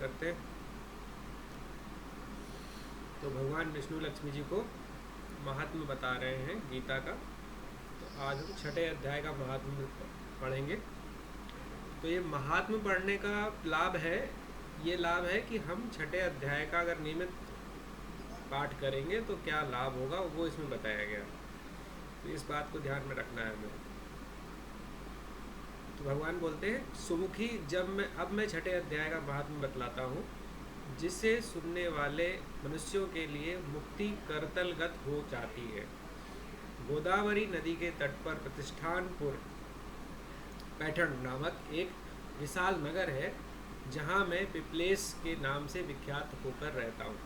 करते हैं। तो भगवान विष्णु लक्ष्मी जी को महात्म्य बता रहे हैं गीता का। तो आज हम 6ठे अध्याय का महात्म्य पढ़ेंगे। तो ये महात्म्य पढ़ने का लाभ है, ये लाभ है कि हम 6ठे अध्याय का अगर नियमित पाठ करेंगे तो क्या लाभ होगा वो इसमें बताया गया। तो इस बात को ध्यान में रखना है हमें। तो भगवान बोलते हैं सुमुखी, अब मैं 6ठे अध्याय का महात्म्य बतलाता हूँ, जिसे सुनने वाले मनुष्यों के लिए मुक्ति करतलगत हो जाती है। गोदावरी नदी के तट पर प्रतिष्ठानपुर पैठण नामक एक विशाल नगर है, जहाँ मैं पिपलेस के नाम से विख्यात होकर रहता हूँ।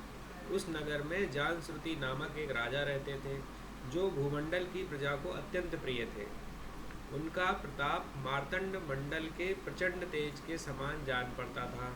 उस नगर में जानश्रुति नामक एक राजा रहते थे, जो भूमंडल की प्रजा को अत्यंत प्रिय थे। उनका प्रताप मार्तंड मंडल के प्रचंड तेज के समान जान पड़ता था।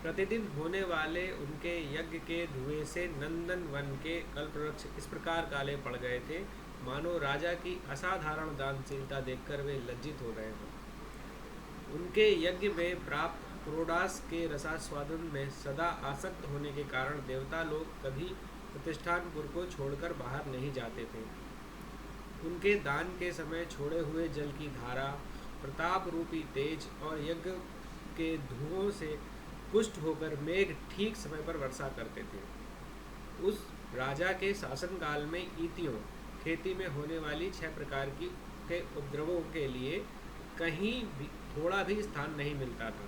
प्रतिदिन होने वाले उनके यज्ञ के धुएं से नंदन वन के कल्पवृक्ष इस प्रकार काले पड़ गए थे, मानो राजा की असाधारण दानशीलता देखकर वे लज्जित हो गए हों। उनके यज्ञ में प्राप्त क्रोडास के रसास्वादन में सदा आसक्त होने के कारण देवता लोग कभी प्रतिष्ठानपुर को छोड़कर बाहर नहीं जाते थे। उनके दान के समय छोड़े हुए जल की धारा, प्रताप रूपी तेज और यज्ञ के धुओं से पुष्ट होकर मेघ ठीक समय पर वर्षा करते थे। उस राजा के शासनकाल में ईतियों, खेती में होने वाली 6 प्रकार की के उपद्रवों के लिए कहीं भी थोड़ा भी स्थान नहीं मिलता था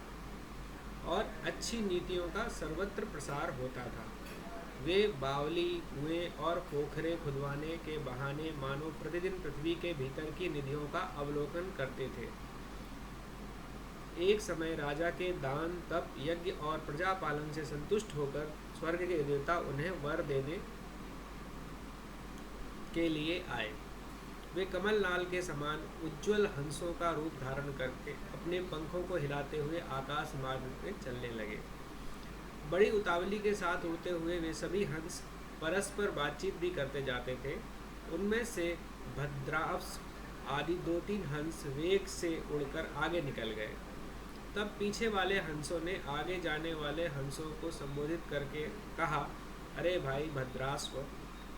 और अच्छी नीतियों का सर्वत्र प्रसार होता था। वे बावली, कुएं और पोखरे खुदवाने के बहाने मानो प्रतिदिन पृथ्वी के भीतर की निधियों का अवलोकन करते थे। एक समय राजा के दान, तप, यज्ञ और प्रजा पालन से संतुष्ट होकर स्वर्ग के देवता उन्हें वर देने के लिए आए। वे कमल नाल के समान उज्ज्वल हंसों का रूप धारण करके अपने पंखों को हिलाते हुए आकाश मार्ग में चलने लगे। बड़ी उतावली के साथ उड़ते हुए वे सभी हंस परस्पर बातचीत भी करते जाते थे। उनमें से भद्रावस आदि 2-3 हंस वेग से उड़कर आगे निकल गए। तब पीछे वाले हंसों ने आगे जाने वाले हंसों को संबोधित करके कहा, अरे भाई भद्रास्व,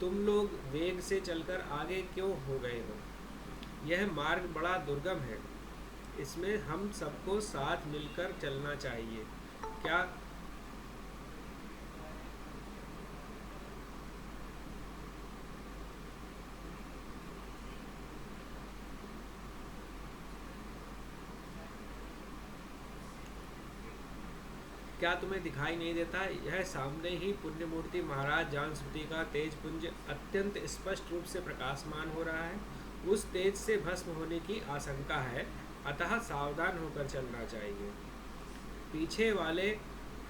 तुम लोग वेग से चलकर आगे क्यों हो गए हो? यह मार्ग बड़ा दुर्गम है, इसमें हम सबको साथ मिलकर चलना चाहिए। क्या तुम्हें दिखाई नहीं देता? यह सामने ही पुण्यमूर्ति महाराज जानश्रुति का तेज पुंज अत्यंत स्पष्ट रूप से प्रकाशमान हो रहा है। उस तेज से भस्म होने की आशंका है, अतः सावधान होकर चलना चाहिए। पीछे वाले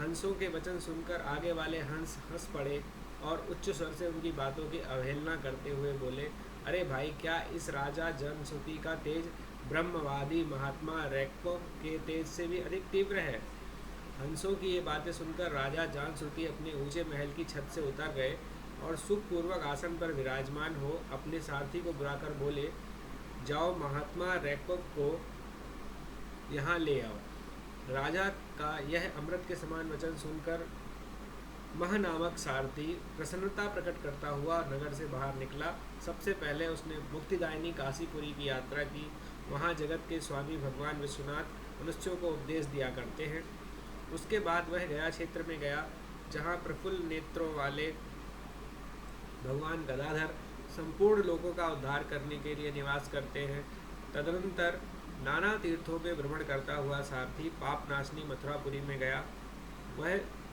हंसों के वचन सुनकर आगे वाले हंस हंस पड़े और उच्च स्वर से उनकी बातों की अवहेलना करते हुए बोले, अरे भाई, क्या इस राजा जानश्रुति का तेज ब्रह्मवादी महात्मा रैक्को के तेज से भी अधिक तीव्र है? हंसों की ये बातें सुनकर राजा जानश्रुति अपने ऊंचे महल की छत से उतर गए और सुखपूर्वक आसन पर विराजमान हो अपने सारथी को बुलाकर बोले, जाओ महात्मा रैक्को को यहाँ ले आओ। राजा का यह अमृत के समान वचन सुनकर मह नामक सारथी प्रसन्नता प्रकट करता हुआ नगर से बाहर निकला। सबसे पहले उसने मुक्तिदायिनी काशीपुरी की यात्रा की। वहाँ जगत के स्वामी भगवान विश्वनाथ मनुष्यों को उपदेश दिया करते हैं। उसके बाद वह गया क्षेत्र में गया, जहाँ प्रफुल्ल नेत्रों वाले भगवान गदाधर संपूर्ण लोगों का उद्धार करने के लिए निवास करते हैं। तदनंतर नाना तीर्थों में भ्रमण करता हुआ सारथी पापनाशनी मथुरापुरी में गया।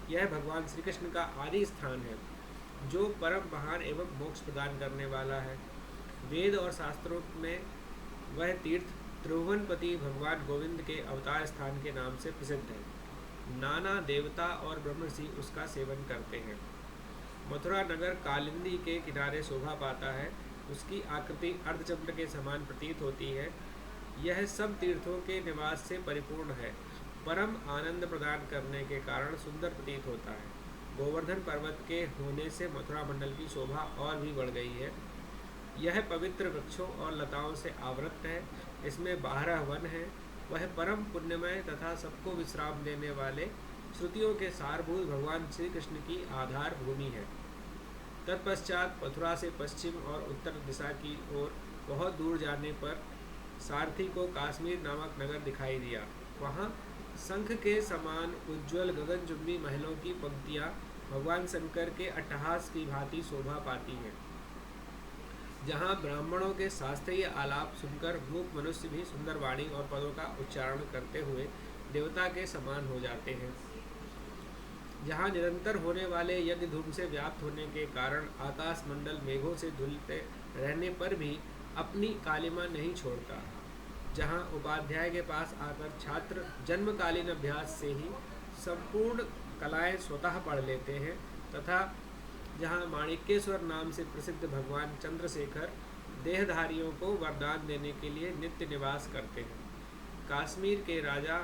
यह भगवान श्री कृष्ण का आदि स्थान है, जो परम महान एवं मोक्ष प्रदान करने वाला है। वेद और शास्त्रों में वह तीर्थ त्रिभुवनपति भगवान गोविंद के अवतार स्थान के नाम से प्रसिद्ध है। नाना देवता और ब्रह्मर्षि उसका सेवन करते हैं। मथुरा नगर कालिंदी के किनारे शोभा पाता है। उसकी आकृति अर्धचंद्र के समान प्रतीत होती है। यह सब तीर्थों के निवास से परिपूर्ण है। परम आनंद प्रदान करने के कारण सुंदर प्रतीत होता है। गोवर्धन पर्वत के होने से मथुरा मंडल की शोभा और भी बढ़ गई है। यह पवित्र वृक्षों और लताओं से आवृत है। इसमें 12 वन हैं। वह परम पुण्यमय तथा सबको विश्राम देने वाले श्रुतियों के सारभूत भगवान श्री कृष्ण की आधार भूमि है। तत्पश्चात मथुरा से पश्चिम और उत्तर दिशा की ओर बहुत दूर जाने पर सारथी को काश्मीर नामक नगर दिखाई दिया। वहाँ शंख के समान उज्ज्वल गगनचुंबी महलों की पंक्तियाँ भगवान शंकर के अट्टहास की भांति शोभा पाती हैं, जहाँ ब्राह्मणों के शास्त्रीय आलाप सुनकर मूक मनुष्य भी सुंदर वाणी और पदों का उच्चारण करते हुए देवता के समान हो जाते हैं, जहाँ निरंतर होने वाले यज्ञ धूम से व्याप्त होने के कारण आकाश मंडल मेघों से धुलते रहने पर भी अपनी कालिमा नहीं छोड़ता, जहाँ उपाध्याय के पास आकर छात्र जन्मकालीन अभ्यास से ही संपूर्ण कलाएं स्वतः पढ़ लेते हैं, तथा जहाँ माणिक्येश्वर नाम से प्रसिद्ध भगवान चंद्रशेखर देहधारियों को वरदान देने के लिए नित्य निवास करते हैं। काश्मीर के राजा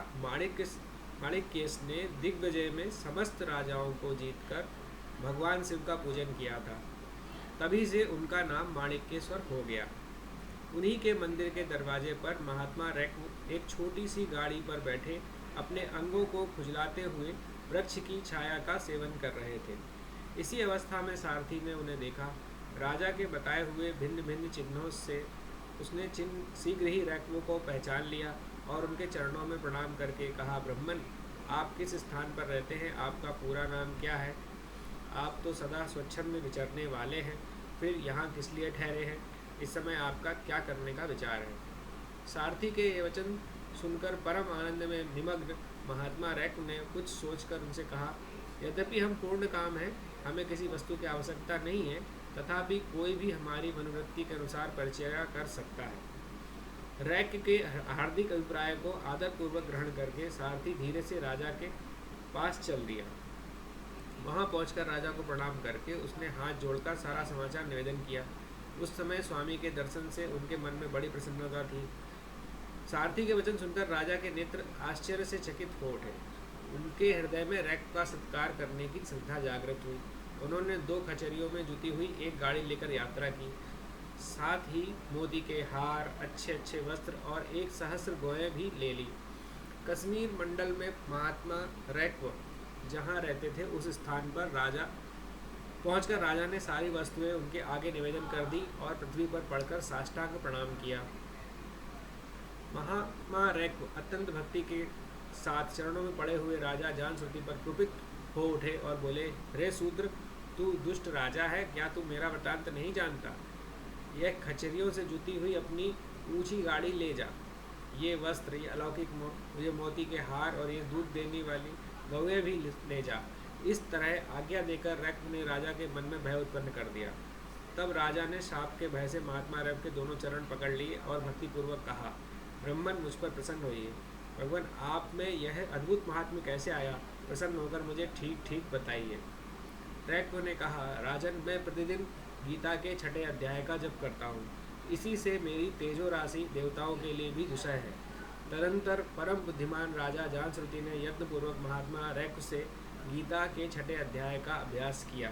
माणिक्येश ने दिग्विजय में समस्त राजाओं को जीतकर भगवान शिव का पूजन किया था, तभी से उनका नाम माणिक्येश्वर हो गया। उन्हीं के मंदिर के दरवाजे पर महात्मा रैक्व एक छोटी सी गाड़ी पर बैठे अपने अंगों को खुजलाते हुए वृक्ष की छाया का सेवन कर रहे थे। इसी अवस्था में सारथी ने उन्हें देखा। राजा के बताए हुए भिन्न भिन्न चिन्हों से उसने चिन्ह शीघ्र ही रैक्व को पहचान लिया और उनके चरणों में प्रणाम करके कहा, ब्राह्मण, आप किस स्थान पर रहते हैं? आपका पूरा नाम क्या है? आप तो सदा स्वच्छंद में विचरने वाले हैं, फिर यहाँ किस लिए ठहरे हैं? इस समय आपका क्या करने का विचार है? सारथी के ये वचन सुनकर परम आनंद में निमग्न महात्मा रैक्व ने कुछ सोचकर उनसे कहा, यद्यपि हम पूर्ण काम हैं, हमें किसी वस्तु की आवश्यकता नहीं है, तथापि कोई भी हमारी मनोवृत्ति के अनुसार परिचर्या कर सकता है। रैक्व के हार्दिक अभिप्राय को आदरपूर्वक ग्रहण करके सारथी धीरे से राजा के पास चल दिया। वहाँ पहुंचकर राजा को प्रणाम करके उसने हाथ जोड़कर सारा समाचार निवेदन किया। उस समय स्वामी के दर्शन से उनके मन में बड़ी प्रसन्नता थी। सारथी के वचन सुनकर राजा के नेत्र आश्चर्य से चकित हो उठे। उनके हृदय में रैक्व का सत्कार करने की श्रद्धा जागृत हुई। उन्होंने 2 खचरियों में जुती हुई एक गाड़ी लेकर यात्रा की। साथ ही मोती के हार, अच्छे अच्छे वस्त्र और 1 सहस्र गौएं भी ले ली। कश्मीर मंडल में महात्मा रैक्व जहाँ रहते थे उस स्थान पर पहुंचकर राजा ने सारी वस्तुएं उनके आगे निवेदन कर दी और पृथ्वी पर पड़कर साष्टांग प्रणाम किया। महात्मा रैक्व अत्यंत भक्ति के साथ चरणों में पड़े हुए राजा जान श्रुति पर कुपित हो उठे और बोले, रे शूद्र, तू दुष्ट राजा है, क्या तू मेरा वृत्तांत नहीं जानता? यह खचरियों से जुती हुई अपनी ऊंची गाड़ी ले जा। ये वस्त्र, ये अलौकिक ये मोती के हार और ये दूध देने वाली गौएं भी ले जा। इस तरह आज्ञा देकर रैक्व ने राजा के मन में भय उत्पन्न कर दिया। तब राजा ने शाप के भय से महात्मा रैक्व के दोनों चरण पकड़ लिए और भक्तिपूर्वक कहा, ब्राह्मण, मुझ पर प्रसन्न होइए। भगवान, आप में यह अद्भुत महात्म्य कैसे आया? प्रसन्न होकर मुझे ठीक ठीक बताइए। रैक्व ने कहा, राजन, मैं प्रतिदिन गीता के 6ठे अध्याय का जप करता हूँ। इसी से मेरी तेजो राशि देवताओं के लिए भी विषय है। तदनंतर परम बुद्धिमान राजा जांश्रुति ने यत्नपूर्वक महात्मा रैक्व से गीता के 6ठे अध्याय का अभ्यास किया।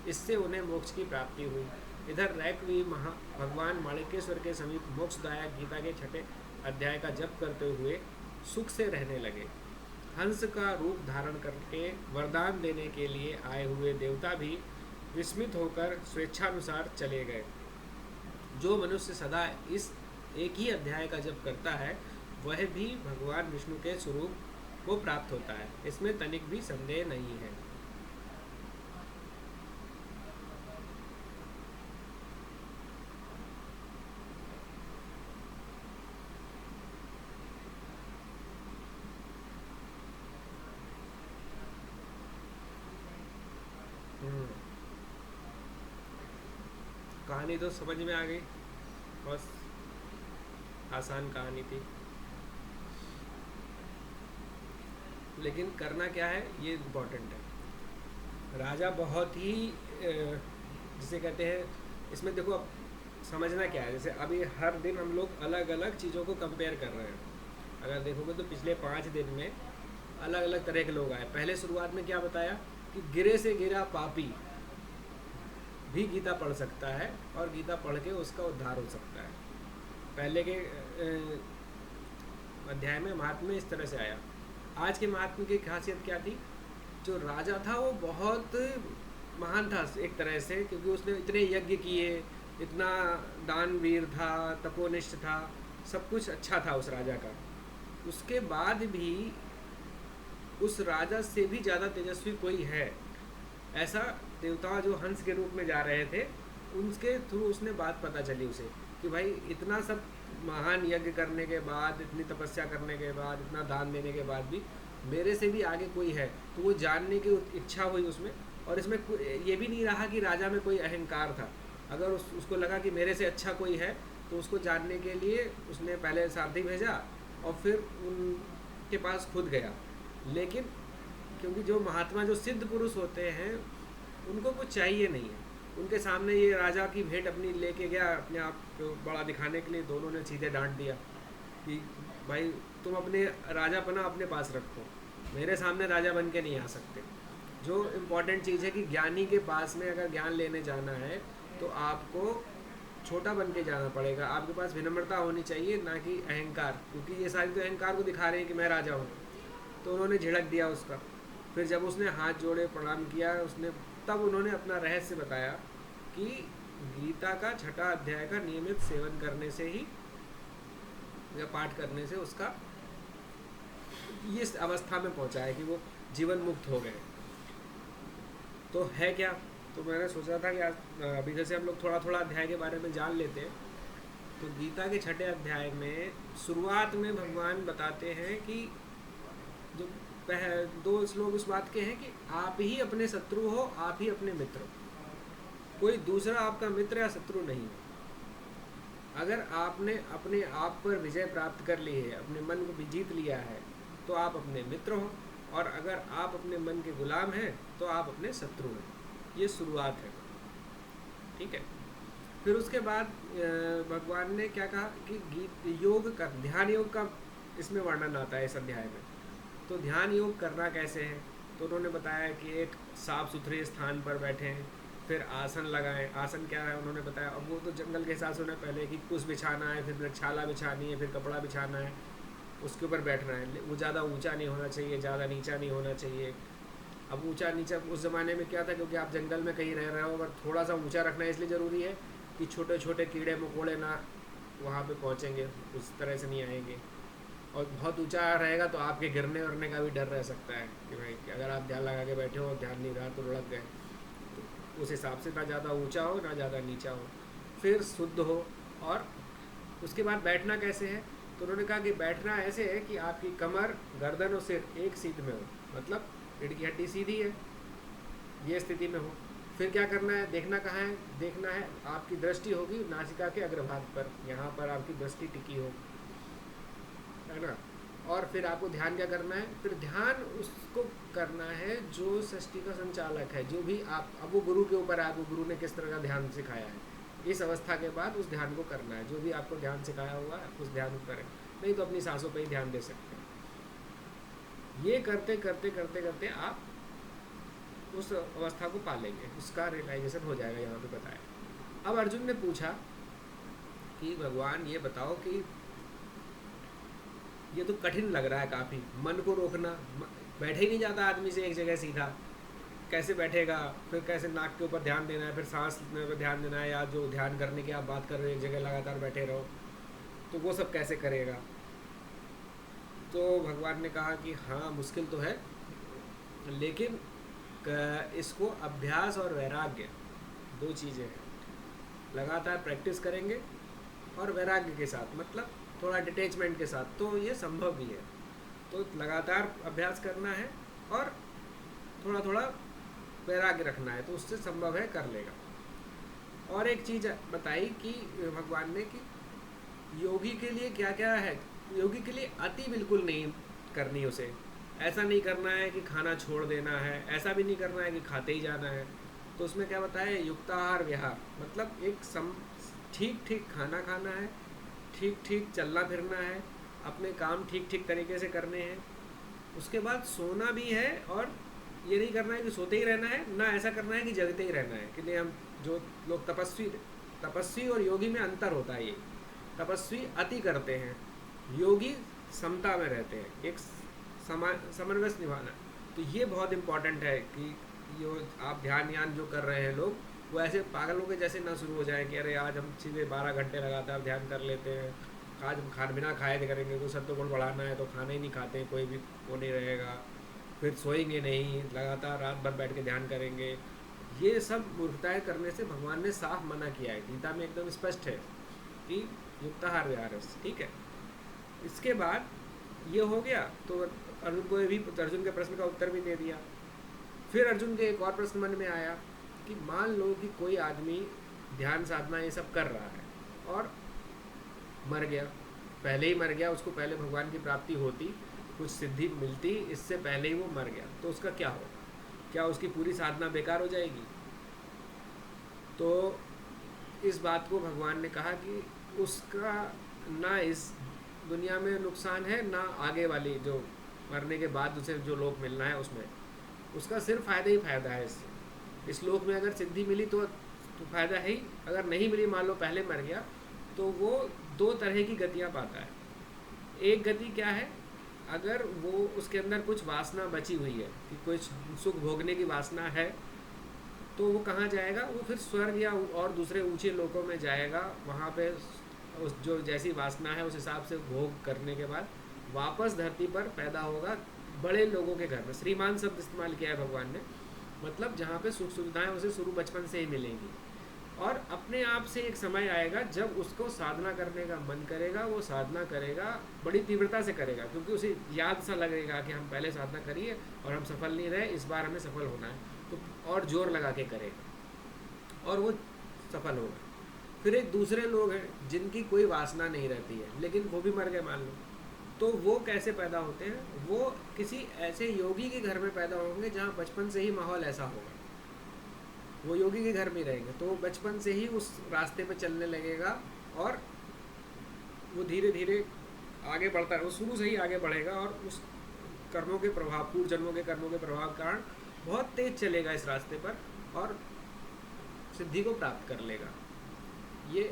इससे उन्हें मोक्ष की प्राप्ति हुई। इधर रैक्व भी भगवान माणिक्येश्वर के समीप मोक्षदायक गीता के 6ठे अध्याय का जप करते हुए सुख से रहने लगे। हंस का रूप धारण करके वरदान देने के लिए आए हुए देवता भी विस्मित होकर स्वेच्छानुसार चले गए। जो मनुष्य सदा इस एक ही अध्याय का जप करता है, वह भी भगवान विष्णु के स्वरूप को प्राप्त होता है। इसमें तनिक भी संदेह नहीं है। कहानी तो समझ में आ गई, बस आसान कहानी थी, लेकिन करना क्या है ये इम्पोर्टेंट है। राजा बहुत ही जिसे कहते हैं, इसमें देखो अब समझना क्या है, जैसे अभी हर दिन हम लोग अलग अलग चीज़ों को कंपेयर कर रहे हैं। अगर देखोगे तो पिछले 5 दिन में अलग अलग तरह के लोग आए। पहले शुरुआत में क्या बताया कि गिरे से गिरा पापी भी गीता पढ़ सकता है और गीता पढ़ के उसका उद्धार हो सकता है। पहले के अध्याय में महात्म्य इस तरह से आया। आज के महात्मा की खासियत क्या थी? जो राजा था वो बहुत महान था एक तरह से, क्योंकि उसने इतने यज्ञ किए, इतना दानवीर था, तपोनिष्ठ था, सब कुछ अच्छा था उस राजा का। उसके बाद भी उस राजा से भी ज़्यादा तेजस्वी कोई है ऐसा देवता जो हंस के रूप में जा रहे थे, उनके थ्रू उसने बात पता चली उसे कि भाई इतना सब महान यज्ञ करने के बाद, इतनी तपस्या करने के बाद, इतना दान देने के बाद भी मेरे से भी आगे कोई है। तो वो जानने की इच्छा हुई उसमें, और इसमें ये भी नहीं रहा कि राजा में कोई अहंकार था। अगर उसको लगा कि मेरे से अच्छा कोई है तो उसको जानने के लिए उसने पहले सारथी भेजा और फिर उनके पास खुद गया। लेकिन क्योंकि जो महात्मा, जो सिद्ध पुरुष होते हैं, उनको कुछ चाहिए नहीं है। उनके सामने ये राजा की भेंट अपनी लेके गया, अपने आप को बड़ा दिखाने के लिए। दोनों ने सीधे डांट दिया कि भाई तुम अपने राजापना अपने पास रखो, मेरे सामने राजा बन के नहीं आ सकते। जो इम्पोर्टेंट चीज़ है कि ज्ञानी के पास में अगर ज्ञान लेने जाना है तो आपको छोटा बन के जाना पड़ेगा। आपके पास विनम्रता होनी चाहिए, ना कि अहंकार, क्योंकि ये सारी तो अहंकार को दिखा रहे हैं कि मैं राजा हूँ। तो उन्होंने झिड़क दिया उसका। फिर जब उसने हाथ जोड़े, प्रणाम किया उसने, तब उन्होंने अपना रहस्य बताया कि गीता का 6वां अध्याय का नियमित सेवन करने से ही, या पाठ करने से उसका ये इस अवस्था में पहुंचा है कि वो जीवन मुक्त हो गए। तो है क्या? तो मैंने सोचा था कि आज अभी जैसे हम लोग थोड़ा थोड़ा अध्याय के बारे में जान लेते हैं। तो गीता के 6ठे अध्याय में शुरुआत में भगवान बताते हैं कि जो 2 श्लोक उस बात के हैं कि आप ही अपने शत्रु हो, आप ही अपने मित्र हो। कोई दूसरा आपका मित्र या शत्रु नहीं है। अगर आपने अपने आप पर विजय प्राप्त कर ली है, अपने मन को भी जीत लिया है, तो आप अपने मित्र हो, और अगर आप अपने मन के गुलाम हैं तो आप अपने शत्रु हैं। ये शुरुआत है, ठीक है। फिर उसके बाद भगवान ने क्या कहा कि योग का, ध्यान योग का इसमें वर्णन आता है इस अध्याय में। तो ध्यान योग करना कैसे है? तो उन्होंने बताया कि एक साफ सुथरे स्थान पर बैठें, फिर आसन लगाएं। आसन क्या है उन्होंने बताया। अब वो तो जंगल के हिसाब से उन्होंने पहले कि कुछ बिछाना है, फिर वृक्षाला बिछानी है, फिर कपड़ा बिछाना है, उसके ऊपर बैठना है। वो ज़्यादा ऊंचा नहीं होना चाहिए, ज़्यादा नीचा नहीं होना चाहिए। अब ऊंचा नीचा उस ज़माने में क्या था, क्योंकि आप जंगल में कहीं रह रहे हो, अगर थोड़ा सा ऊंचा रखना है इसलिए ज़रूरी है कि छोटे छोटे कीड़े मकोड़े ना वहाँ पे पहुँचेंगे, उस तरह से नहीं आएंगे। और बहुत ऊंचा रहेगा तो आपके गिरने वरने का भी डर रह सकता है कि भाई अगर आप ध्यान लगा के बैठे हो, ध्यान नहीं रहा तो लुढ़क गए। तो उस हिसाब से ना ज़्यादा ऊंचा हो ना ज़्यादा नीचा हो, फिर शुद्ध हो। और उसके बाद बैठना कैसे है? तो उन्होंने कहा कि बैठना ऐसे है कि आपकी कमर, गर्दन और सिर एक सीध में हो, मतलब रीढ़ की हड्डी सीधी है, ये स्थिति में हो। फिर क्या करना है? देखना कहाँ है? देखना है आपकी दृष्टि होगी नासिका के अग्रभाग पर, यहाँ पर आपकी दृष्टि टिकी हो, है ना। और फिर आपको ध्यान क्या करना है? फिर ध्यान उसको करना है जो सृष्टि का संचालक है, जो भी आप, अब वो गुरु के ऊपर है, आपको गुरु ने किस तरह का ध्यान सिखाया है। इस अवस्था के बाद उस ध्यान को करना है, जो भी आपको ध्यान सिखाया हुआ है उस ध्यान को करें, नहीं तो अपनी सांसों पर ही ध्यान दे सकते हैं। ये करते करते करते करते आप उस अवस्था को पालेंगे, उसका रियलाइजेशन हो जाएगा, यहाँ पे बताया। अब अर्जुन ने पूछा कि भगवान ये बताओ कि ये तो कठिन लग रहा है काफ़ी, मन को रोकना, बैठे ही नहीं जाता आदमी से एक जगह सीधा, कैसे बैठेगा? फिर कैसे नाक के ऊपर ध्यान देना है, फिर सांस पर ध्यान देना है, या जो ध्यान करने की आप बात कर रहे हो एक जगह लगातार बैठे रहो, तो वो सब कैसे करेगा? तो भगवान ने कहा कि हाँ मुश्किल तो है, लेकिन इसको अभ्यास और वैराग्य, 2 चीज़ें हैं। लगातार प्रैक्टिस करेंगे और वैराग्य के साथ, मतलब थोड़ा डिटैचमेंट के साथ, तो ये संभव भी है। तो लगातार अभ्यास करना है और थोड़ा थोड़ा वैराग्य रखना है, तो उससे संभव है, कर लेगा। और एक चीज़ बताई कि भगवान ने कि योगी के लिए क्या क्या है। योगी के लिए अति बिल्कुल नहीं करनी उसे, ऐसा नहीं करना है कि खाना छोड़ देना है, ऐसा भी नहीं करना है कि खाते ही जाना है। तो उसमें क्या बताया? युक्ताहार विहार, मतलब एक ठीक ठीक खाना खाना है, ठीक ठीक चलना फिरना है, अपने काम ठीक ठीक तरीके से करने हैं। उसके बाद सोना भी है, और ये नहीं करना है कि सोते ही रहना है, ना ऐसा करना है कि जगते ही रहना है। कि नहीं, हम जो लोग तपस्वी और योगी में अंतर होता है। ये तपस्वी अति करते हैं, योगी समता में रहते हैं, एक समन्वय निभाना। तो ये बहुत इम्पोर्टेंट है कि यो आप ध्यान जो कर रहे हैं लोग, वो ऐसे पागलों के जैसे ना शुरू हो जाए कि अरे आज हम सीधे 12 घंटे लगातार ध्यान कर लेते हैं, आज हम खाना बिना खाए करेंगे, कोई सत्व बढ़ाना है तो खाना ही नहीं खाते, कोई भी वो नहीं रहेगा, फिर सोएंगे नहीं, लगातार रात भर बैठ के ध्यान करेंगे। ये सब मूर्खताएं करने से भगवान ने साफ मना किया है, गीता में एकदम स्पष्ट है कि युक्ताहार विहार। ठीक है। इसके बाद ये हो गया तो अर्जुन को भी, अर्जुन के प्रश्न का उत्तर भी दे दिया। फिर अर्जुन के एक और प्रश्न मन में आया कि मान लो कि कोई आदमी ध्यान साधना ये सब कर रहा है और मर गया, पहले ही मर गया, उसको पहले भगवान की प्राप्ति होती, कुछ सिद्धि मिलती, इससे पहले ही वो मर गया, तो उसका क्या होगा? क्या उसकी पूरी साधना बेकार हो जाएगी? तो इस बात को भगवान ने कहा कि उसका ना इस दुनिया में नुकसान है, ना आगे वाली जो मरने के बाद उसे जो लोक मिलना है उसमें, उसका सिर्फ फ़ायदा ही फ़ायदा है। इससे इस लोक में अगर सिद्धि मिली तो फ़ायदा है ही, अगर नहीं मिली, मान लो पहले मर गया, तो वो दो तरह की गतियाँ पाता है। एक गति क्या है, अगर वो उसके अंदर कुछ वासना बची हुई है कि कुछ सुख भोगने की वासना है, तो वो कहाँ जाएगा? वो फिर स्वर्ग या और दूसरे ऊंचे लोकों में जाएगा। वहाँ पे उस जो जैसी वासना है उस हिसाब से भोग करने के बाद वापस धरती पर पैदा होगा, बड़े लोगों के घर में। श्रीमान शब्द इस्तेमाल किया है भगवान ने, मतलब जहाँ पे सुख सुविधाएं उसे शुरू बचपन से ही मिलेंगी। और अपने आप से एक समय आएगा जब उसको साधना करने का मन करेगा, वो साधना करेगा, बड़ी तीव्रता से करेगा, क्योंकि उसे याद सा लगेगा कि हम पहले साधना करिए और हम सफल नहीं रहे, इस बार हमें सफल होना है, तो और जोर लगा के करेगा और वो सफल होगा। फिर एक दूसरे लोग हैं जिनकी कोई वासना नहीं रहती है, लेकिन वो भी मर गए मान लो, तो वो कैसे पैदा होते हैं? वो किसी ऐसे योगी के घर में पैदा होंगे जहाँ बचपन से ही माहौल ऐसा होगा, वो योगी के घर में रहेंगे, तो वो बचपन से ही उस रास्ते पे चलने लगेगा और वो धीरे धीरे आगे बढ़ता है, वो शुरू से ही आगे बढ़ेगा और उस कर्मों के प्रभाव, पूर्व जन्मों के कर्मों के प्रभाव के कारण बहुत तेज चलेगा इस रास्ते पर और सिद्धि को प्राप्त कर लेगा। ये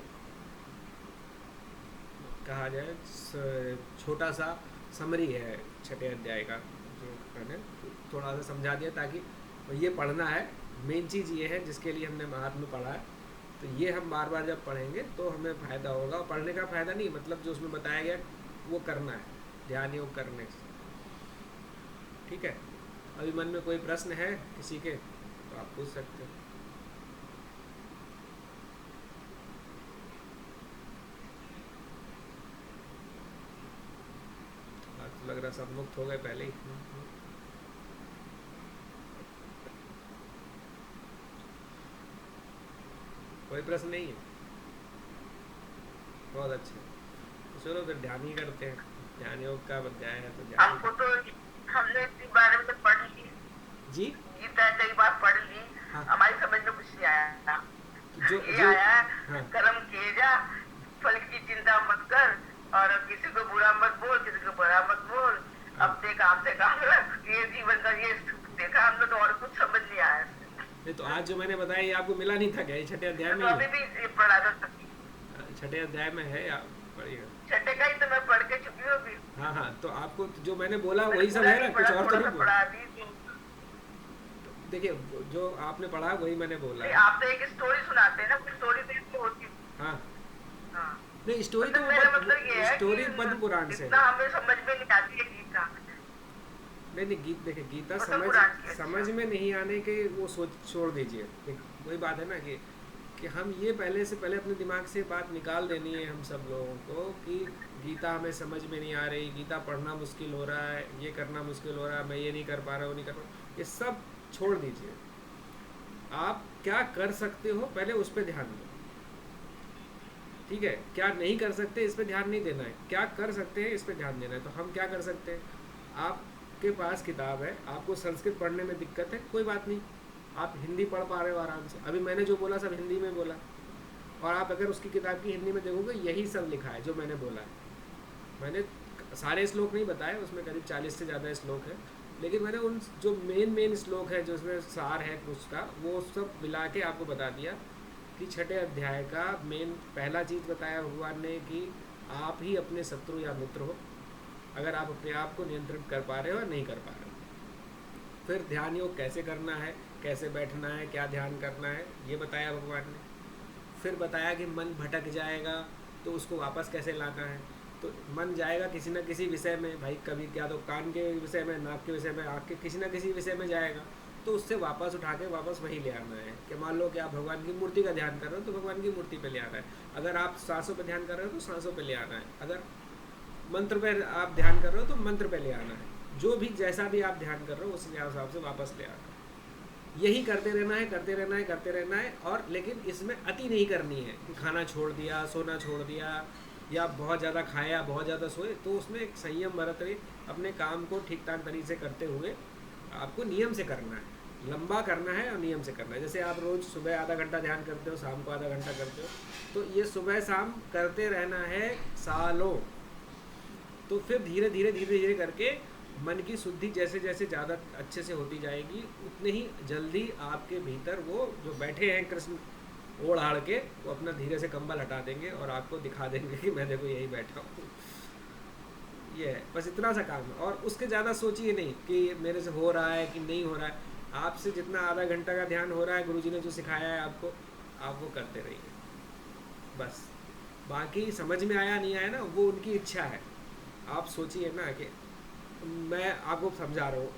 कहा जाए छोटा सा समरी है 6ठे अध्याय का, जो मैंने थोड़ा सा समझा दिया, ताकि ये पढ़ना है, मेन चीज़ ये है जिसके लिए हमने महात्म्य पढ़ा है, तो ये हम बार बार जब पढ़ेंगे तो हमें फ़ायदा होगा। और पढ़ने का फ़ायदा नहीं, मतलब जो उसमें बताया गया वो करना है, ध्यान योग करने से। ठीक है। अभी मन में कोई प्रश्न है किसी के तो आप पूछ सकते हो। आज तो लग रहा सब मुक्त हो गए पहले ही। कोई प्रश्न नहीं है? बहुत अच्छे, तो चलो फिर ध्यान ही करते हैं। ध्यान योग का अध्याय है तो ध्यान। हमको तो हमने इसी बारे में तो पढ़ ली जी, गीता कई बार पढ़ ली। हाँ। हमारी समझ में कुछ नहीं आया। जो ये जो आया हाँ। कर्म किए जा, फल की चिंता मत कर, और किसी को बुरा मत बोल, किसी को बुरा मत बोल, हाँ। अपने काम से काम रख, ये जीवन का ये देखा हमने, तो और कुछ समझ नहीं आया। नहीं तो आज जो मैंने बताया ये आपको मिला नहीं था क्या? ये 6ठे अध्याय में तो ही अभी है। भी ये पढ़ा था, 6ठे अध्याय में है, आप पढ़िएगा। 6ठे का ही तो मैं पढ़ के चुकी हूँ अभी। हाँ हाँ, तो आपको जो मैंने बोला वही सब है ना, कुछ और तो नहीं बोला। पढ़ा दी थी। देखिए जो आपने पढ़ा वही मैंने बोला है। आप तो एक स्टोरी सुनाते हैं ना, कुछ स्टोरी तो इसमें होती। हाँ हाँ। नहीं, स्टोरी तो मेरा मतलब ये है स्टोरी कि पद्म पुराण से इतना हमें समझ में नहीं आती है गीता। नहीं, गीत देखिए, गीता पद्म पुराण की, समझ में नहीं आने के वो सोच छोड़ दीजिए। वही बात है ना कि हम ये पहले से पहले अपने दिमाग से बात निकाल देनी है हम सब लोगों को कि गीता हमें समझ में नहीं आ रही, गीता पढ़ना मुश्किल हो रहा है, ये करना मुश्किल हो रहा है, मैं ये नहीं कर पा रहा, वो नहीं कर पा रहा, ये सब छोड़ दीजिए। आप क्या कर सकते हो पहले उस पर ध्यान दो। ठीक है, क्या नहीं कर सकते इस पर ध्यान नहीं देना है, क्या कर सकते हैं इस पर ध्यान देना है। तो हम क्या कर सकते हैं? आपके पास किताब है, आपको संस्कृत पढ़ने में दिक्कत है, कोई बात नहीं, आप हिंदी पढ़ पा रहे हो आराम से। अभी मैंने जो बोला सब हिंदी में बोला, और आप अगर उसकी किताब की हिंदी में देखोगे यही सब लिखा है जो मैंने बोला है। मैंने सारे श्लोक नहीं बताए, उसमें करीब 40 से ज़्यादा श्लोक है, लेकिन मैंने उन जो मेन श्लोक है, जो उसमें सार है उसका, वो सब मिला के आपको बता दिया कि 6ठे अध्याय का मेन पहला चीज़ बताया भगवान ने कि आप ही अपने शत्रु या मित्र हो। अगर आप अपने आप को नियंत्रित कर पा रहे हो और नहीं कर पा रहे हो। फिर ध्यान योग कैसे करना है, कैसे बैठना है, क्या ध्यान करना है, ये बताया भगवान ने। फिर बताया कि मन भटक जाएगा तो उसको वापस कैसे लाना है। तो मन जाएगा किसी न किसी विषय में, भाई कभी क्या तो कान के विषय में, नाक के विषय में, आँख के किसी न किसी विषय में जाएगा, तो उससे वापस उठा के वापस वहीं ले आना है। कि मान लो कि आप भगवान की मूर्ति का ध्यान कर रहे हो तो भगवान की मूर्ति पे ले आना है। अगर आप सांसों पे ध्यान कर रहे हो तो सांसों पे ले आना है। अगर मंत्र पे आप ध्यान कर रहे हो तो मंत्र पे ले आना है। जो भी जैसा भी आप ध्यान कर रहे हो उस हिसाब से वापस ले आना है। यही करते रहना है, करते रहना है, करते रहना है। और लेकिन इसमें अति नहीं करनी है कि खाना छोड़ दिया, सोना छोड़ दिया, या बहुत ज़्यादा खाया, बहुत ज़्यादा सोए। तो उसमें एक संयम बरत रही, अपने काम को ठीक ठाक तरीके से करते हुए आपको नियम से करना है, लंबा करना है और नियम से करना है। जैसे आप रोज़ सुबह आधा घंटा ध्यान करते हो, शाम को आधा घंटा करते हो, तो ये सुबह शाम करते रहना है सालों। तो फिर धीरे धीरे धीरे धीरे करके मन की शुद्धि जैसे जैसे ज़्यादा अच्छे से होती जाएगी, उतने ही जल्दी आपके भीतर वो जो बैठे हैं कृष्ण ओढ़ आड़ के, वो अपना धीरे से कंबल हटा देंगे और आपको दिखा देंगे कि मैं देखो यही बैठा हूँ। ये है, बस इतना सा काम है। और उसके ज़्यादा सोचिए नहीं कि मेरे से हो रहा है कि नहीं हो रहा है। आपसे जितना आधा घंटा का ध्यान हो रहा है, गुरुजी ने जो सिखाया है आपको, आप वो करते रहिए बस। बाकी समझ में आया नहीं आया ना, वो उनकी इच्छा है। आप सोचिए ना कि मैं आपको समझा रहा हूँ,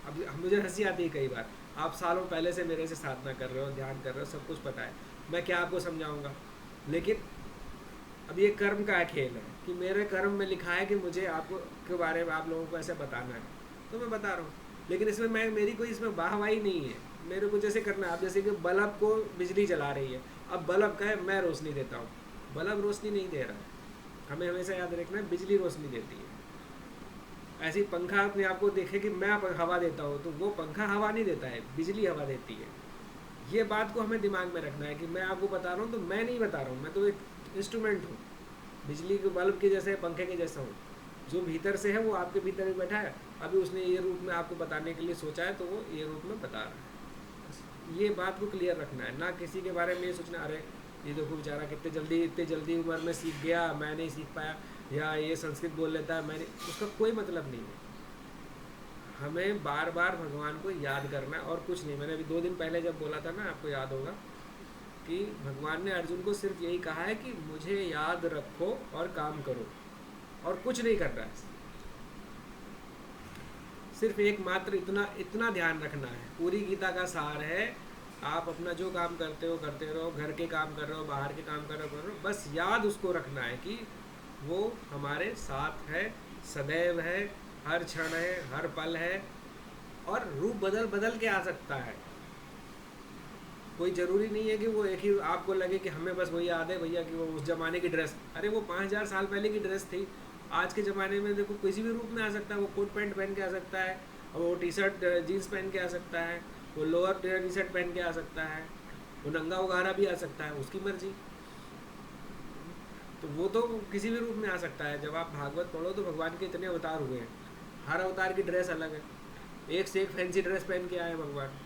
अब मुझे हंसी आती है कई बार। आप सालों पहले से मेरे से साधना कर रहे हो, ध्यान कर रहे हो, सब कुछ पता है, मैं क्या आपको समझाऊंगा। लेकिन अब ये कर्म का खेल है कि मेरे कर्म में लिखा है कि मुझे आपको के बारे में आप लोगों को ऐसे बताना है, तो मैं बता रहा हूँ। लेकिन इसमें मेरी कोई इसमें वाहवाही नहीं है। मेरे को जैसे करना है, आप जैसे कि बल्ब को बिजली जला रही है, अब बल्ब का है मैं रोशनी देता हूँ, बल्ब रोशनी नहीं दे रहा है। हमें हमेशा याद रखना है, बिजली रोशनी देती है। ऐसे ही पंखा अपने आप को देखे कि मैं हवा देता हूँ, तो वो पंखा हवा नहीं देता है, बिजली हवा देती है। ये बात को हमें दिमाग में रखना है कि मैं आपको बता रहा हूँ तो मैं नहीं बता रहा हूँ, मैं तो एक इंस्ट्रूमेंट हूँ, बिजली के बल्ब के जैसे, पंखे के जैसा हूँ। जो भीतर से है वो आपके भीतर ही बैठा है। अभी उसने ये रूप में आपको बताने के लिए सोचा है तो वो ये रूप में बता रहा है। ये बात को क्लियर रखना है, ना किसी के बारे में ये सोचना अरे ये देखो बेचारा इतने जल्दी उम्र में सीख गया, मैं नहीं सीख पाया, या ये संस्कृत बोल लेता है, मैंने, उसका कोई मतलब नहीं है। हमें बार बार भगवान को याद करना है और कुछ नहीं। मैंने अभी 2 दिन पहले जब बोला था ना, आपको याद होगा कि भगवान ने अर्जुन को सिर्फ यही कहा है कि मुझे याद रखो और काम करो, और कुछ नहीं कर रहा है। सिर्फ एकमात्र इतना ध्यान रखना है। पूरी गीता का सार है, आप अपना जो काम करते हो करते रहो, घर के काम कर रहे हो, बाहर के काम कर रहे हो, बस याद उसको रखना है कि वो हमारे साथ है, सदैव है, हर क्षण है, हर पल है। और रूप बदल बदल के आ सकता है, कोई ज़रूरी नहीं है कि वो एक ही आपको लगे कि हमें बस वही याद है भैया कि वो उस ज़माने की ड्रेस, अरे वो 5000 साल पहले की ड्रेस थी। आज के ज़माने में देखो किसी भी रूप में आ सकता है। वो कोट पैंट पहन के आ सकता है, और वो टी शर्ट जीन्स पहन के आ सकता है, वो लोअर टी शर्ट पहन के आ सकता है, वो नंगा उगारा भी आ सकता है, उसकी मर्जी। तो वो तो किसी भी रूप में आ सकता है। जब आप भागवत पढ़ो तो भगवान के इतने अवतार हुए हैं, हर अवतार की ड्रेस अलग है। एक से एक फैंसी ड्रेस पहन के आए भगवान।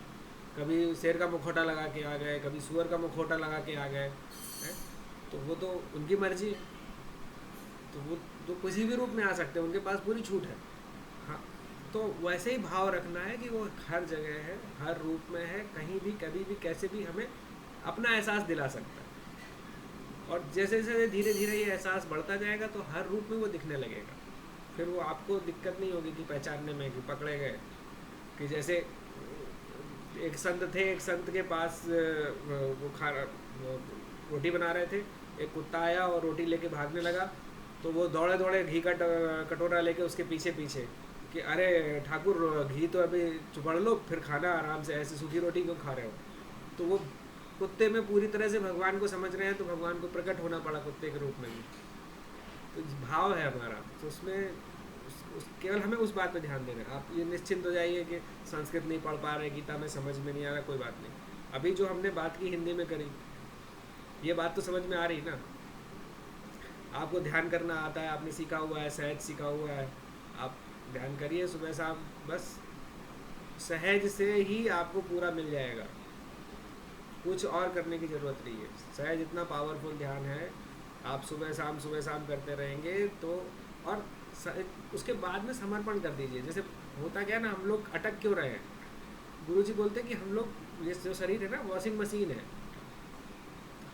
कभी शेर का मुखौटा लगा के आ गए, कभी सुअर का मुखौटा लगा के आ गए हैं। तो वो तो उनकी मर्जी है। तो वो तो किसी भी रूप में आ सकते हैं, उनके पास पूरी छूट है। हाँ, तो वैसे ही भाव रखना है कि वो हर जगह है, हर रूप में है, कहीं भी कभी भी कैसे भी हमें अपना एहसास दिला सकता है। और जैसे जैसे धीरे धीरे ये एहसास बढ़ता जाएगा तो हर रूप में वो दिखने लगेगा। फिर वो आपको दिक्कत नहीं होगी कि पहचानने में कि पकड़े गए। कि जैसे एक संत थे, एक संत के पास वो रोटी बना रहे थे, एक कुत्ता आया और रोटी लेके भागने लगा। तो वो दौड़े दौड़े घी का कटोरा लेके उसके पीछे पीछे कि अरे ठाकुर घी तो अभी चुपड़ लो फिर खाना आराम से, ऐसे सूखी रोटी क्यों खा रहे हो। तो वो कुत्ते में पूरी तरह से भगवान को समझ रहे हैं, तो भगवान को प्रकट होना पड़ा कुत्ते के रूप में भी। तो भाव है हमारा, तो उसमें केवल हमें उस बात पे ध्यान देना है। आप ये निश्चिंत हो जाइए कि संस्कृत नहीं पढ़ पा रहे, गीता में समझ में नहीं आ रहा, कोई बात नहीं। अभी जो हमने बात की हिंदी में करी, ये बात तो समझ में आ रही ना। आपको ध्यान करना आता है, आपने सीखा हुआ है, सहज सीखा हुआ है, आप ध्यान करिए सुबह शाम, बस सहज से ही आपको पूरा मिल जाएगा। कुछ और करने की ज़रूरत नहीं है। सहज इतना पावरफुल ध्यान है, आप सुबह शाम करते रहेंगे तो। और उसके बाद में समर्पण कर दीजिए। जैसे होता क्या है ना, हम लोग अटक क्यों रहे हैं? गुरुजी बोलते हैं कि हम लोग, ये जो शरीर है ना वॉशिंग मशीन है,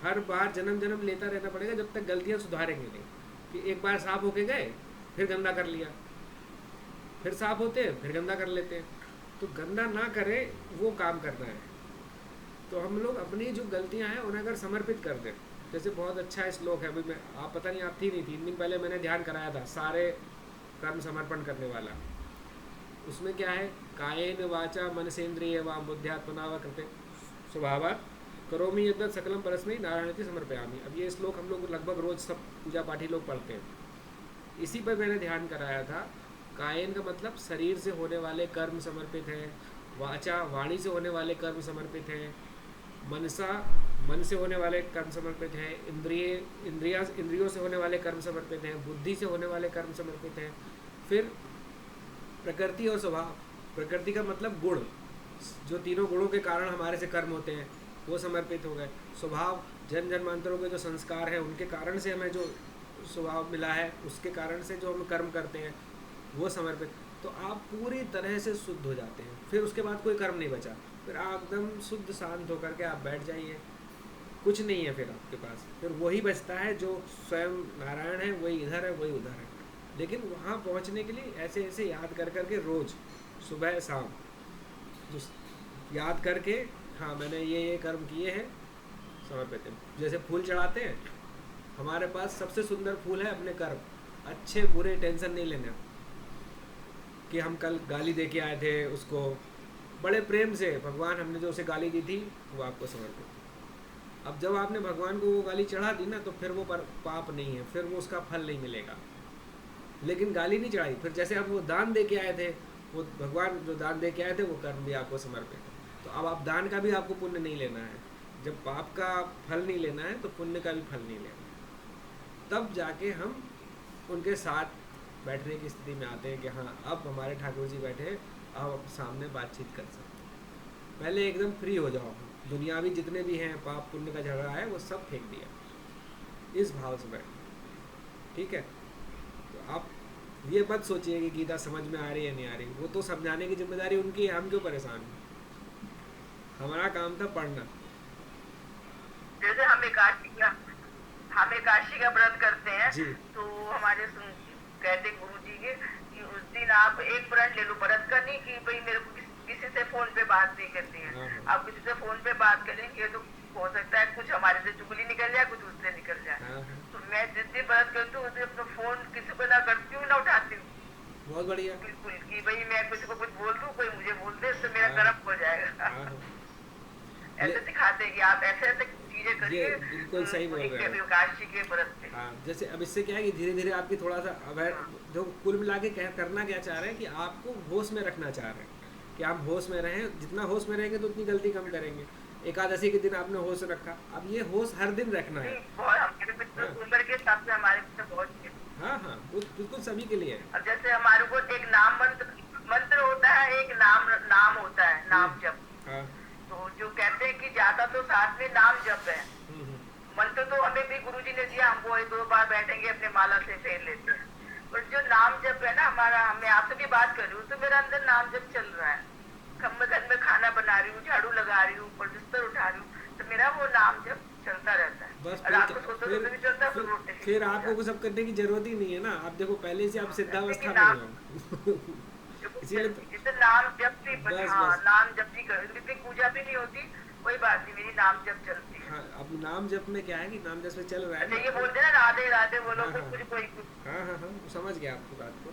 हर बार जन्म जन्म लेता रहना पड़ेगा जब तक गलतियां सुधारेंगे नहीं। कि एक बार साफ होके गए, फिर गंदा कर लिया, फिर साफ होते हैं, फिर गंदा कर लेते हैं। तो गंदा ना करें, वो काम करना है। तो हम लोग अपनी जो गलतियां हैं उन्हें अगर समर्पित कर दें, जैसे बहुत अच्छा श्लोक है, अभी मैं, आप पता नहीं आप थी नहीं, 3 दिन पहले मैंने ध्यान कराया था, सारे कर्म समर्पण करने वाला। उसमें क्या है, कायेन वाचा मनसेन्द्रिय व बुद्ध्यात्मना व कृते स्वभावात् करोमि यद्यत् सकलम परस्मै नारायणति समर्पयामि। अब ये श्लोक हम लोग लगभग रोज सब पूजा पाठी लोग पढ़ते हैं। इसी पर मैंने ध्यान कराया था। कायन का मतलब शरीर से होने वाले कर्म समर्पित हैं, वाचा वाणी से होने वाले कर्म समर्पित हैं, मनसा मन से होने वाले कर्म समर्पित हैं, इंद्रियों से होने वाले कर्म समर्पित हैं, बुद्धि से होने वाले कर्म समर्पित हैं। फिर प्रकृति और स्वभाव, प्रकृति का मतलब गुण, जो तीनों गुणों के कारण हमारे से कर्म होते हैं, वो समर्पित हो गए। स्वभाव, जन्म जन्मांतरों के जो संस्कार हैं उनके कारण से हमें जो स्वभाव मिला है, उसके कारण से जो हम कर्म करते हैं, वो समर्पित। तो आप पूरी तरह से शुद्ध हो जाते हैं। फिर उसके बाद कोई कर्म नहीं बचा, फिर आप एकदम शुद्ध शांत होकर के आप बैठ जाइए, कुछ नहीं है फिर आपके पास। फिर वही बचता है जो स्वयं नारायण है, वही इधर है, वही उधर है। लेकिन वहाँ पहुँचने के लिए ऐसे ऐसे याद कर करके रोज़ सुबह शाम जो याद करके, हाँ मैंने ये कर्म किए हैं, समर्पित है। जैसे फूल चढ़ाते हैं, हमारे पास सबसे सुंदर फूल है अपने कर्म। अच्छे बुरे टेंशन नहीं लेना कि हम कल गाली दे के आए थे उसको, बड़े प्रेम से भगवान हमने जो उसे गाली दी थी वो आपको समर्पित। अब जब आपने भगवान को वो गाली चढ़ा दी ना, तो फिर वो पाप नहीं है, फिर वो उसका फल नहीं मिलेगा। लेकिन गाली नहीं चढ़ाई, फिर जैसे आप वो दान दे के आए थे, वो भगवान जो दान दे के आए थे वो कर्म भी आपको समर्पित है। तो अब आप दान का भी आपको पुण्य नहीं लेना है। जब पाप का फल नहीं लेना है तो पुण्य का भी फल नहीं लेना है। तब जाके हम उनके साथ बैठने की स्थिति में आते हैं कि हाँ अब हमारे ठाकुर जी बैठे हैं, अब आप सामने बातचीत कर सकते हैं। पहले एकदम फ्री हो जाओ, दुनियावी जितने भी हैं पाप पुण्य का झगड़ा है वो सब फेंक दिया, इस भाव से बैठ। ठीक है, तो आप ये मत सोचिए कि गीता समझ में आ रही है नहीं आ रही, वो तो समझाने की जिम्मेदारी उनकी है, हम क्यों परेशान हैं। हमारा काम था पढ़ना। जैसे हम एकादशी का व्रत करते हैं जी। तो हमारे कहते गुरु जी के कि उस दिन आप एक व्रत ले लो, व्रत का नहीं कि भाई मेरे को किसी से फोन पे बात नहीं करनी है। आप किसी से फोन पे बात करेंगे तो हो सकता है कुछ हमारे से चुगली निकल जाए, कुछ उससे निकल जाए। तो मैं जिस दिन व्रत करती हूँ उस दिन अपना फोन किसी को ना करती हूँ, ना उठाती हूँ। बहुत बढ़िया। बिल्कुल कि भाई मैं किसी को कुछ बोल दूँ, कोई मुझे बोल दे, इससे मेरा कर्म हो जाएगा। ऐसे सिखाते हैं कि आप ऐसे ऐसे चीजें करिए। बिल्कुल सही बोल रहे हैं। एकादशी के व्रत पे। हाँ, जैसे अब इससे क्या है कि धीरे धीरे आपकी थोड़ा सा अवेयर, जो कुल मिला के करना क्या चाह रहे हैं कि आपको होश में रखना चाह रहे हैं कि आप होश में रहें। जितना होश में रहेंगे तो उतनी गलती कम करेंगे। एकादशी के दिन आपने होश रखा, अब ये होश हर दिन रखना है। उम्र के हिसाब से हमारे बहुत। हाँ हाँ, बिल्कुल सभी के लिए। अब जैसे हमारे को एक नाम मंत्र होता है, एक नाम होता है, नाम जप। हाँ। तो जो कहते हैं कि ज्यादा तो साथ में नाम जप है। मंत्र तो हमें भी गुरुजी ने दिया, हमको 2 बार बैठेंगे अपने माला से फेर लेते हैं। पर जो नाम जप है ना हमारा, मैं आपसे भी बात कर रही हूँ तो मेरा अंदर नाम जप चल रहा है। मैं घर में खाना बना रही हूँ, झाड़ू लगा रही हूँ, बिस्तर उठा रही हूँ, तो मेरा वो नाम जप चलता रहता है। बस रात को सोते भी चलता है। फिर आपको कुछ सब करने की जरूरत ही नहीं है ना। आप देखो पहले से आप सिद्धावस्था में हो। इसीलिए नाम जप भी, नाम जप भी करो, इतनी पूजा भी नहीं होती, कोई बात नहीं, मेरी नाम जप चलती है। हाँ, अब नाम जप में क्या है कि नाम जप में चल रहा है। अच्छा, ये बोलते ना राधे राधे बोलो, कुछ कोई कुछ। हाँ हाँ हाँ, समझ गया आपकी बात को।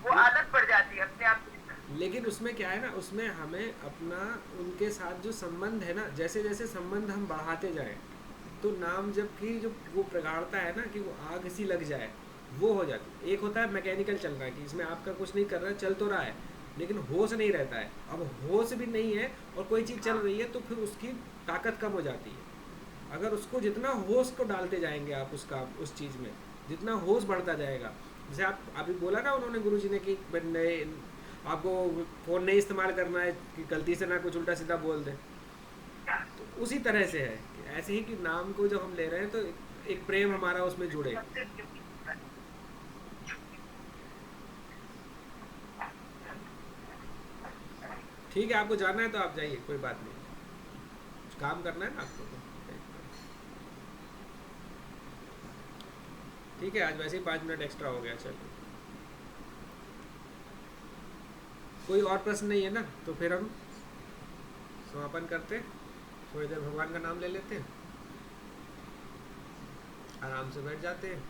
वो आदत पड़ जाती है अपने आप। लेकिन उसमें क्या है ना, उसमें हमें अपना उनके साथ जो संबंध है ना, जैसे जैसे संबंध हम बढ़ाते जाएं तो नाम जप की जो वो प्रगाढ़ता है ना, कि वो आग सी लग जाए, वो हो जाती। एक होता है मैकेनिकल चल रहा है कि इसमें आपका कुछ नहीं कर रहा है, चल तो रहा है लेकिन होश नहीं रहता है। अब होश भी नहीं है और कोई चीज़ चल रही है तो फिर उसकी ताकत कम हो जाती है। अगर उसको जितना होश को डालते जाएंगे आप उस चीज़ में, जितना होश बढ़ता जाएगा। जैसे आप अभी बोला ना उन्होंने गुरुजी ने कि आपको फ़ोन नहीं इस्तेमाल करना है कि गलती से ना कुछ उल्टा सीधा बोल दे, तो उसी तरह से है कि ऐसे ही कि नाम को जब हम ले रहे हैं तो एक प्रेम हमारा उसमें जुड़े। ठीक है, आपको जाना है तो आप जाइए, कोई बात नहीं, कुछ काम करना है ना आपको तो। ठीक है, आज वैसे ही 5 मिनट एक्स्ट्रा हो गया, चलिए। कोई और प्रश्न नहीं है ना, तो फिर हम समापन करते, थोड़ी देर भगवान का नाम ले लेते, आराम से बैठ जाते हैं।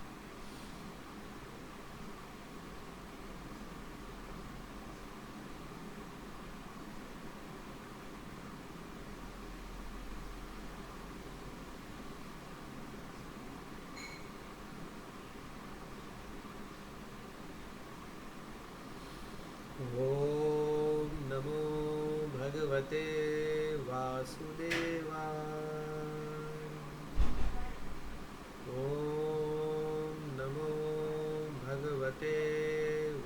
ओम नमो भगवते वासुदेवाय। ओम नमो भगवते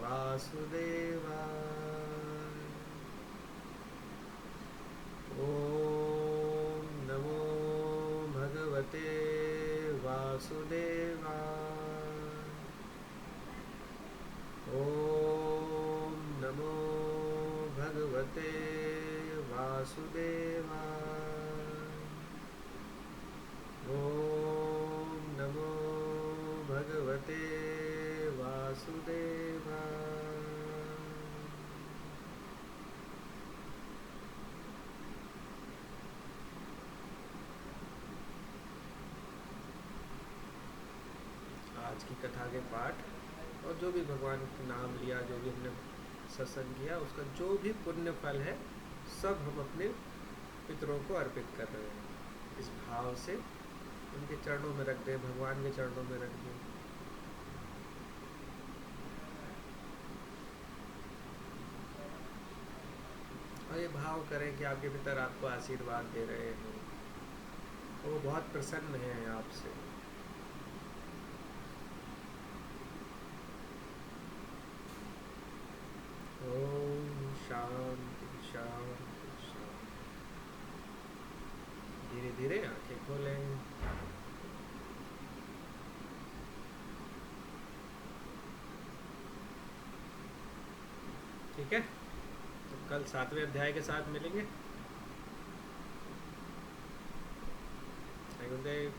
वासुदेवाय। ओम नमो भगवते वासुदेवाय। ओम नमो भगवते वासुदेवाय। ओम नमो भगवते वासुदेवाय। आज की कथा के पाठ और जो भी भगवान का नाम लिया, जो भी हमने सत्संग किया, उसका जो भी पुण्य फल है सब हम अपने पितरों को अर्पित कर रहे हैं। इस भाव से उनके चरणों में रख दें, भगवान के चरणों में रख दें। और ये भाव करें कि आपके पितर आपको आशीर्वाद दे रहे हैं, वो बहुत प्रसन्न हैं आपसे। ओम शांति शांति शांति। धीरे धीरे आंखें खोलें। ठीक है, तो कल 7वें अध्याय के साथ मिलेंगे। गुरुदेव।